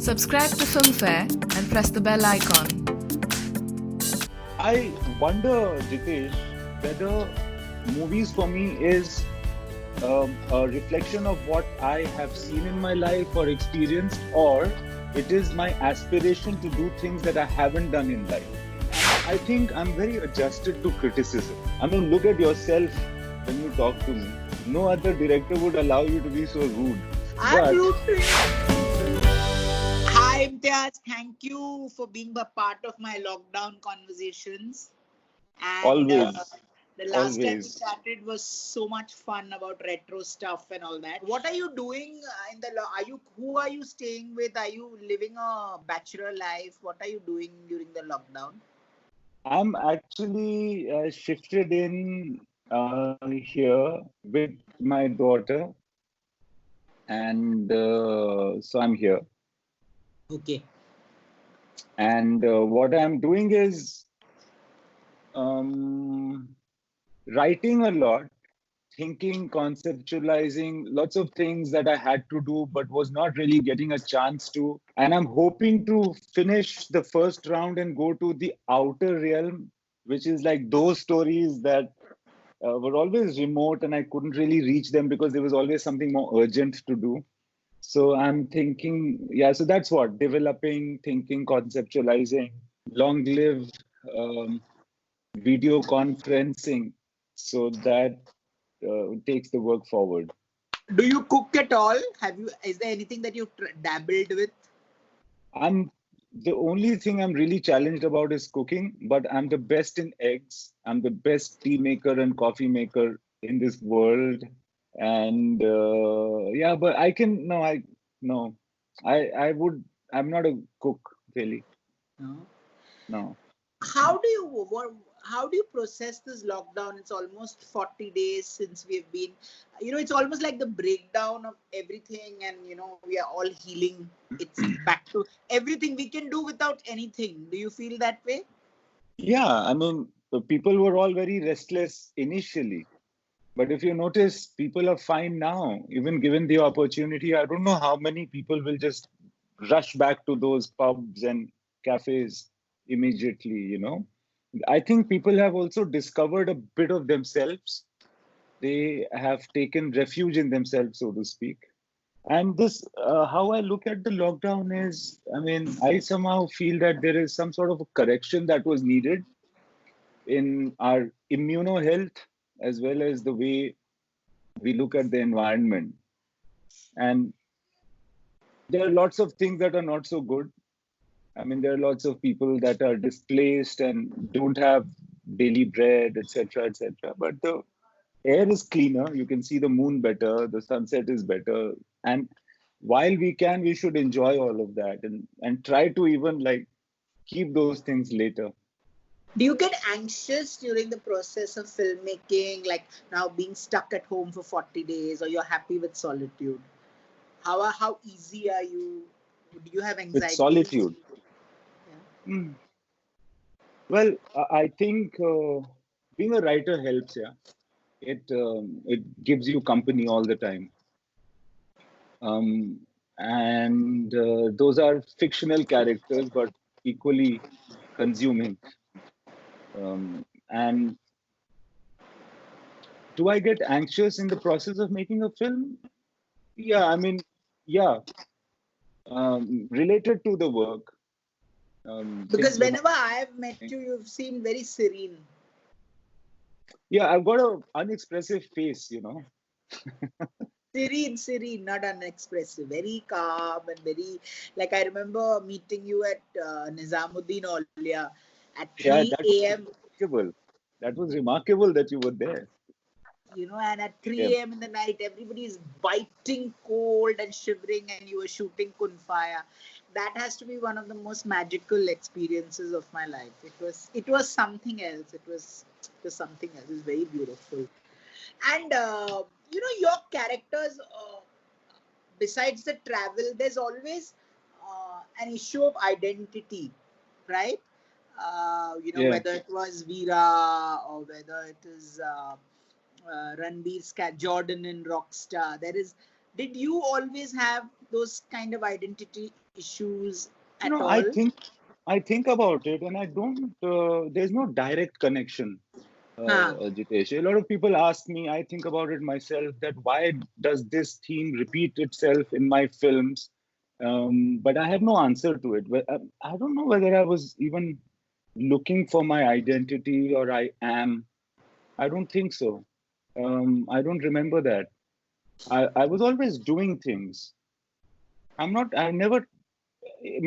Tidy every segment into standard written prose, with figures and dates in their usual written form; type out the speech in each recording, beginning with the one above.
Subscribe to Filmfare and press the bell icon. I wonder, Jitesh, whether movies for me is a reflection of what I have seen in my life or experienced, or it is my aspiration to do things that I haven't done in life. I think I'm very adjusted to criticism. I mean, look at yourself when you talk to me. No other director would allow you to be so rude. I'm rude to you. Hi, Imtiaz. Thank you for being a part of my lockdown conversations. And Always, the last time we always. chatted was so much fun about retro stuff and all that. What are you doing in the? Who are you staying with? Are you living a bachelor life? What are you doing during the lockdown? I'm actually shifted in here with my daughter, and so I'm here. Okay. And what I'm doing is writing a lot, thinking, conceptualizing lots of things that I had to do, but was not really getting a chance to. And I'm hoping to finish the first round and go to the outer realm, which is like those stories that were always remote and I couldn't really reach them because there was always something more urgent to do. So I'm thinking, yeah, so that's what developing, thinking, conceptualizing, long live video conferencing so that takes the work forward. Do you cook at all? Is there anything that you've dabbled with? I'm the only thing I'm really challenged about is cooking, but I'm the best in eggs. I'm the best tea maker and coffee maker in this world. And yeah, but I can no, I would. I'm not a cook really. No. No. How do you process this lockdown? It's almost 40 days since we've been, it's almost like the breakdown of everything, and we are all healing. It's back to everything we can do without anything. Do you feel that way? Yeah, I mean, the people were all very restless initially. But if you notice, people are fine now, even given the opportunity. I don't know how many people will just rush back to those pubs and cafes immediately. I think people have also discovered a bit of themselves. They have taken refuge in themselves, so to speak. And this, how I look at the lockdown is, I mean, I somehow feel that there is some sort of a correction that was needed in our immuno health as well as the way we look at the environment. And there are lots of things that are not so good. I mean, there are lots of people that are displaced and don't have daily bread, etc., etc. But the air is cleaner. You can see the moon better. The sunset is better. And while we can, we should enjoy all of that and try to even like keep those things later. Do you get anxious during the process of filmmaking, like now being stuck at home for 40 days, or you're happy with solitude? How easy are you? Do you have With anxiety? solitude. Yeah. Well, I think being a writer helps. Yeah, it gives you company all the time, and those are fictional characters, but equally consuming. And do I get anxious in the process of making a film? Yeah, I mean, yeah, related to the work, Because things are not. whenever I've met you, you've seemed very serene. Yeah, I've got a unexpressive face. Serene, not unexpressive. Very calm and very, like I remember meeting you at Nizamuddin Aulia at Yeah, 3 a.m. That was remarkable that you were there. And at Yeah. 3 a.m. in the night, everybody is biting cold and shivering, and you were shooting Kunfaya. That has to be one of the most magical experiences of my life. It was something else. It was something else. It was very beautiful. And your characters, besides the travel, there's always an issue of identity, right? Yeah. Whether it was Veera or whether it is Ranbir's cat Jordan in Rockstar. Did you always have those kind of identity issues You at know, all? I think about it, and I don't. There's no direct connection, Huh. Jitesh. A lot of people ask me. I think about it myself. That why does this theme repeat itself in my films? But I have no answer to it. But I don't know whether I was even looking for my identity or I am. I don't think so. I don't remember that. I was always doing things. I'm not. I never.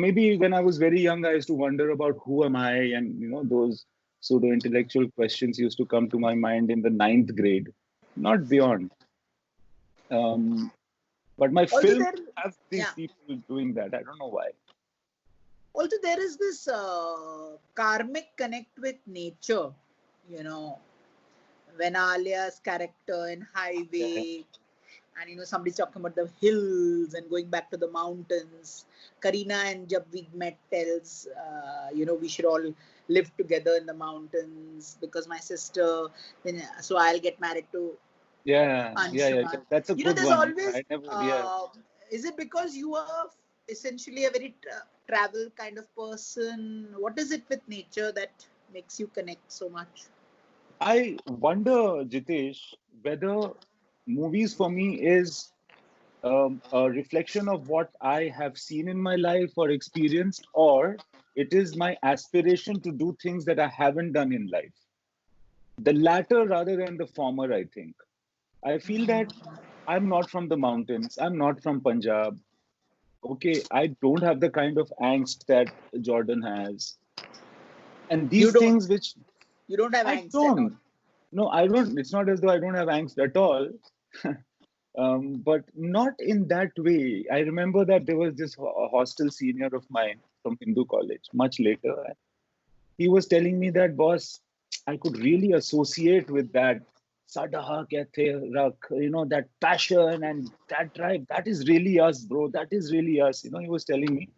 Maybe when I was very young, I used to wonder about who am I, and those pseudo intellectual questions used to come to my mind in the ninth grade, not beyond. Um, but my Also, film there, have these yeah. people doing that. I don't know why. Also, there is this karmic connect with nature. You know, when Alia's character in Yeah, Highway, and somebody's talking about the hills and going back to the mountains. Karina and Jab We Met tells we should all live together in the mountains because my sister, then so I'll get married to yeah. Anshuman. That's a good There's one. always I never. Yeah. is it because you are essentially a very travel kind of person? What is it with nature that makes you connect so much? I wonder, Jitesh, whether movies for me is a reflection of what I have seen in my life or experienced, or it is my aspiration to do things that I haven't done in life. The latter rather than the former, I think. I feel that I'm not from the mountains, I'm not from Punjab. Okay, I don't have the kind of angst that Jordan has. And You these don't things which you don't have I angst at all. don't. No, I don't. It's not as though I don't have angst at all. But not in that way. I remember that there was this hostel senior of mine from Hindu college much later. And he was telling me that, boss, I could really associate with that Sadaha Kehte Rakh, that passion and that drive. That is really us, bro. That is really us. He was telling me.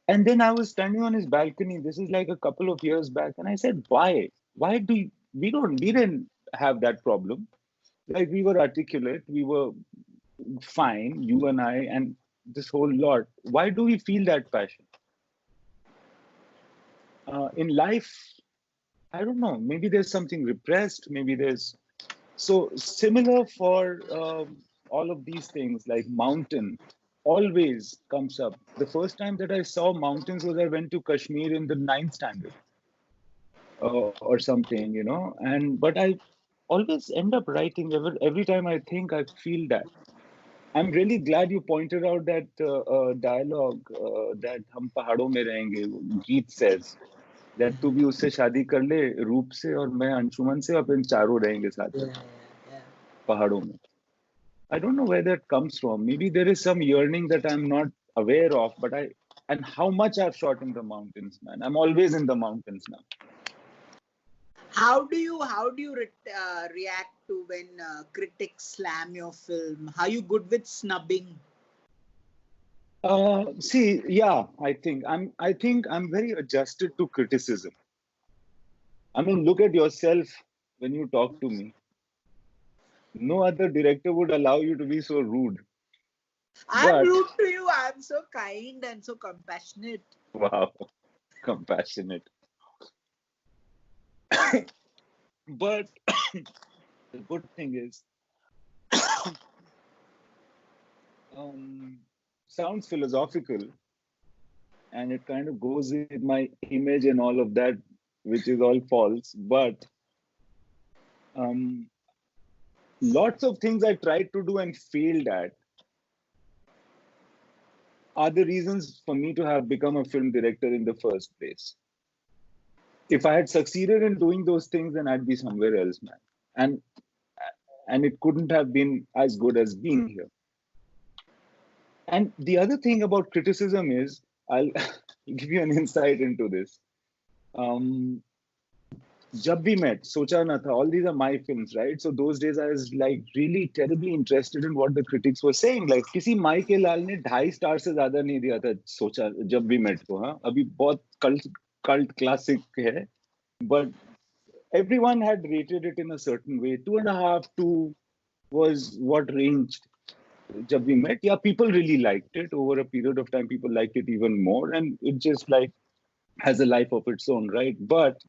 And then I was standing on his balcony. This is like a couple of years back. And I said, why? Why we didn't have that problem. Like we were articulate, we were fine, you and I, and this whole lot. Why do we feel that passion? In life, I don't know. Maybe there's something repressed. Maybe there's so similar for all of these things like mountain always comes up. The first time that I saw mountains was I went to Kashmir in the ninth standard or something, and but I always end up writing every time I think I feel that. I'm really glad you pointed out that dialogue that हम पहाड़ों में रहेंगे. Geet says that तू भी उससे शादी कर ले रूप से और मैं अंशुमन से अपन चारों रहेंगे साथ Yeah, में yeah. पहाड़ों में. I don't know where that comes from. Maybe there is some yearning that I'm not aware of, but and how much I've shot in the mountains, man. I'm always in the mountains now. How do you react to when critics slam your film? Are you good with snubbing? See, yeah, I think I'm very adjusted to criticism. I mean, look at yourself when you talk to me. No other director would allow you to be so rude. I'm But rude to you. I'm so kind and so compassionate. wow, compassionate. But the good thing is, sounds philosophical, and it kind of goes with my image and all of that, which is all false. But um, lots of things I tried to do and failed at are the reasons for me to have become a film director in the first place. If I had succeeded in doing those things, then I'd be somewhere else, man. And it couldn't have been as good as being here. And the other thing about criticism is, I'll give you an insight into this. Jab We Met, Socha Na Tha, all these are my films, right? So those days I was like really terribly interested in what the critics were saying. Like किसी माई के लाल ने 2.5 star से ज्यादा नहीं दिया था सोचा जब भी मेट को. हाँ अभी बहुत cult classic है, but everyone had rated it in a certain way. 2.5, 2 was what ranged. Jab We Met, yeah, people really liked it. Over a period of time, people liked it even more, and it just like has a life of its own, right? But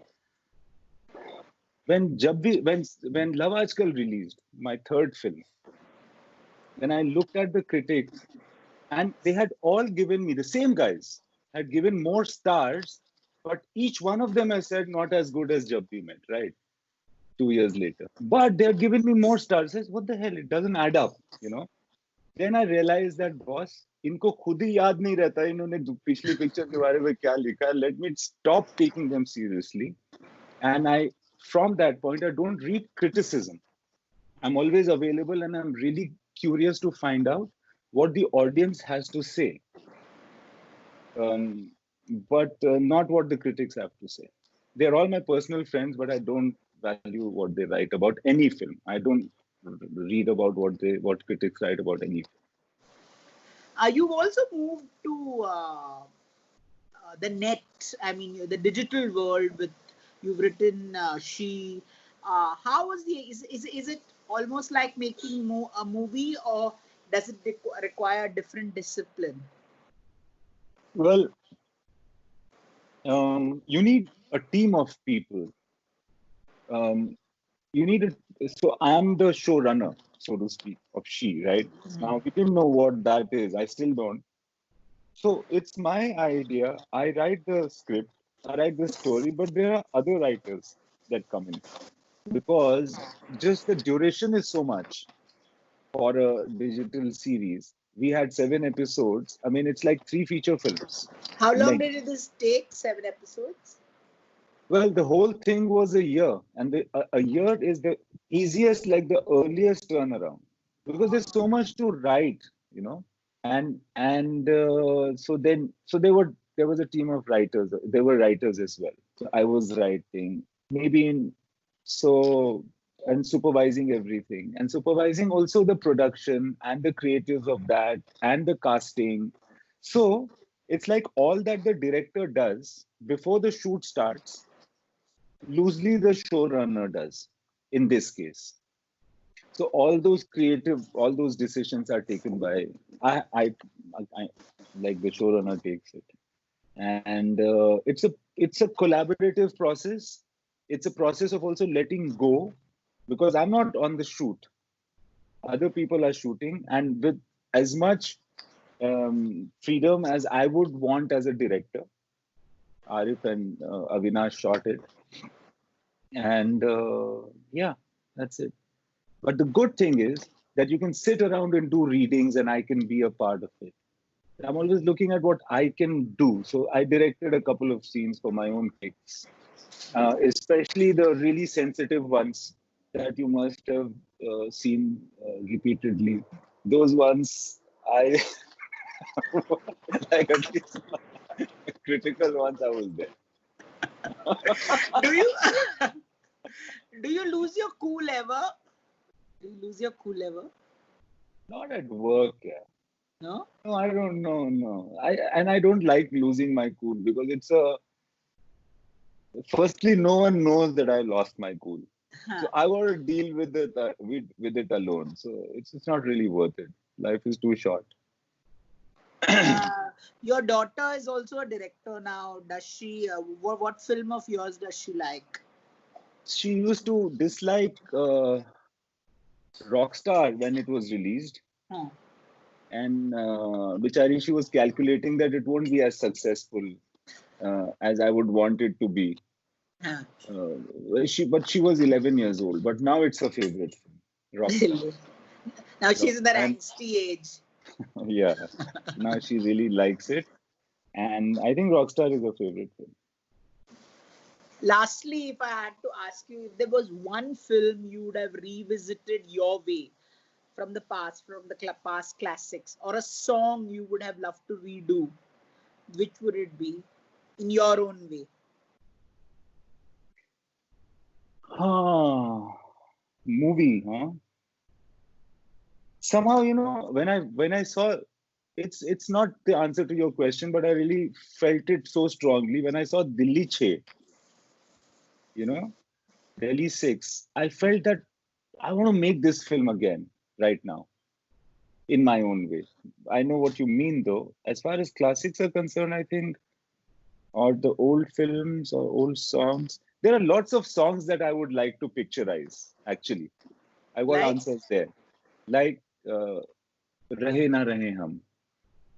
when Love Ajkal released, my third film, when I looked at the critics, and they had all given me, the same guys had given more stars, but each one of them has said not as good as Jab We Met, right? 2 years later. But they had given me more stars. Says, what the hell? It doesn't add up, you know? Then I realized that boss, इनको खुद ही याद नहीं रहता इन्होंने पिछली picture के बारे में क्या लिखा. Let me stop taking them seriously. And from that point, I don't read criticism. I'm always available, and I'm really curious to find out what the audience has to say, but not what the critics have to say. They're all my personal friends, but I don't value what they write about any film. I don't read about what critics write about any film. You've also moved to the net. I mean, the digital world. You've written She. How was is it almost like making a movie, or does it require different discipline? Well, you need a team of people. So I'm the showrunner, so to speak, of She, right? Now, we didn't know what that is. I still don't. So it's my idea. I write the script, I write the story, but there are other writers that come in, because just the duration is so much for a digital series. We had 7 episodes. I mean, it's like 3 feature films. How long did this take? 7 episodes? Well, the whole thing was a year, and a year is the easiest, like the earliest turnaround, because there's so much to write, you know. So there was a team of writers. There were writers as well. So I was writing, maybe and supervising everything, and supervising also the production and the creatives of that and the casting. So it's like all that the director does before the shoot starts, loosely the showrunner does in this case. So all those decisions are taken by I like the showrunner takes it, and it's a collaborative process. It's a process of also letting go, because I'm not on the shoot. Other people are shooting, and with as much freedom as I would want as a director. Arif and Avinash shot it, and yeah, that's it. But the good thing is that you can sit around and do readings, and I can be a part of it. I'm always looking at what I can do. So I directed a couple of scenes for my own kicks, especially the really sensitive ones that you must have seen repeatedly. Those ones, I like at least critical ones, I was there. Do you lose your cool ever? Do you lose your cool ever? Not at work, yeah. No? No, I don't know. No, I don't like losing my cool, because firstly, no one knows that I lost my cool. So I want to deal with it alone. So it's not really worth it. Life is too short. Your daughter is also a director now. Does she? What film of yours does she like? She used to dislike Rockstar when it was released. And Bichari, she was calculating that it won't be as successful as I would want it to be. But she was 11 years old. But now it's her favorite film, Rockstar. Now she's in that angsty age. Yeah. Now she really likes it. And I think Rockstar is her favorite film. Lastly, if I had to ask you, if there was one film you would have revisited your way, from the past classics, or a song you would have loved to redo, which would it be in your own way? Movie, huh? Somehow, when I saw, it's not the answer to your question, but I really felt it so strongly when I saw Delhi 6, Delhi 6. I felt that I want to make this film again right now. in my own way. I know what you mean though. As far as classics are concerned, I think, or the old films or old songs, there are lots of songs that I would like to picturize, actually. I got Like, answers there. Like Rahe Na Rahe Hum.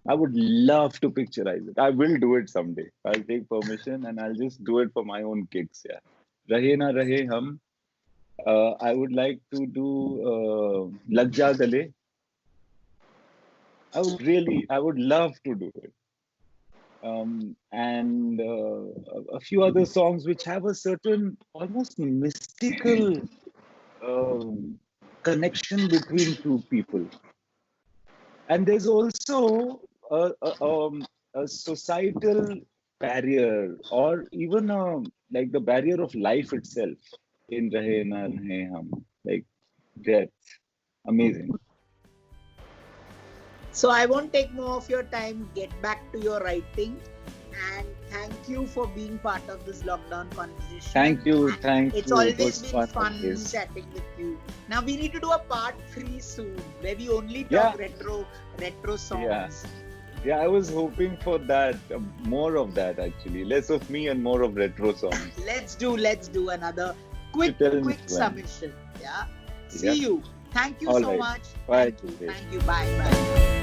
I would love to picturize it. I will do it someday. I'll take permission and I'll just do it for my own kicks. Yeah. Rahe Na Rahe Hum. I would like to do Lag Ja Gale. I would love to do it. And a few other songs which have a certain almost mystical connection between two people. And there's also a societal barrier, or even like the barrier of life itself in Rahe Na Rahe Hum. Like death. Amazing. so I won't take more of your time. Get back to your writing. And thank you for being part of this lockdown conversation. Thank you. And Thank it's you. always It was been fun Yes. chatting with you. Now we need to do a part 3 soon, where we only Yeah. talk retro songs. Yeah, I was hoping for that. More of that, actually. Less of me and more of retro songs. Let's do another quick tell me when. submission. Yeah. See Yeah. you. Thank you All so right. much. Bye, Thank you. Jitesh. Thank you. Bye.